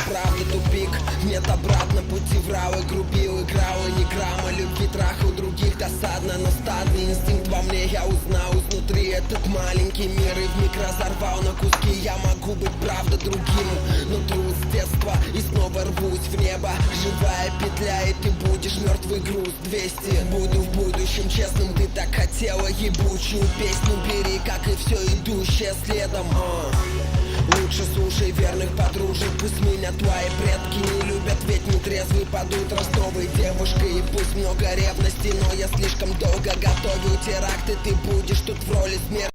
правда тупик. Нет обратно пути, врал и грубил, играл и ни грамма любви, трахал других досадно. Но стадный инстинкт во мне я узнал изнутри этот маленький мир и вмиг разорвал на куски. Я могу быть правда другим, но трус с детства и снова рвусь в небо. Живая петля и ты будешь мертвый груз. 200 буду в будущем честным, ты так хотела ебучую песню бери, как и все идущее следом. Лучше слушай верных подружек, пусть меня твои предки не любят, ведь нетрезвый под утро с новой девушкой. И пусть много ревности, но я слишком долго готовил теракты, ты будешь тут в роли смерти.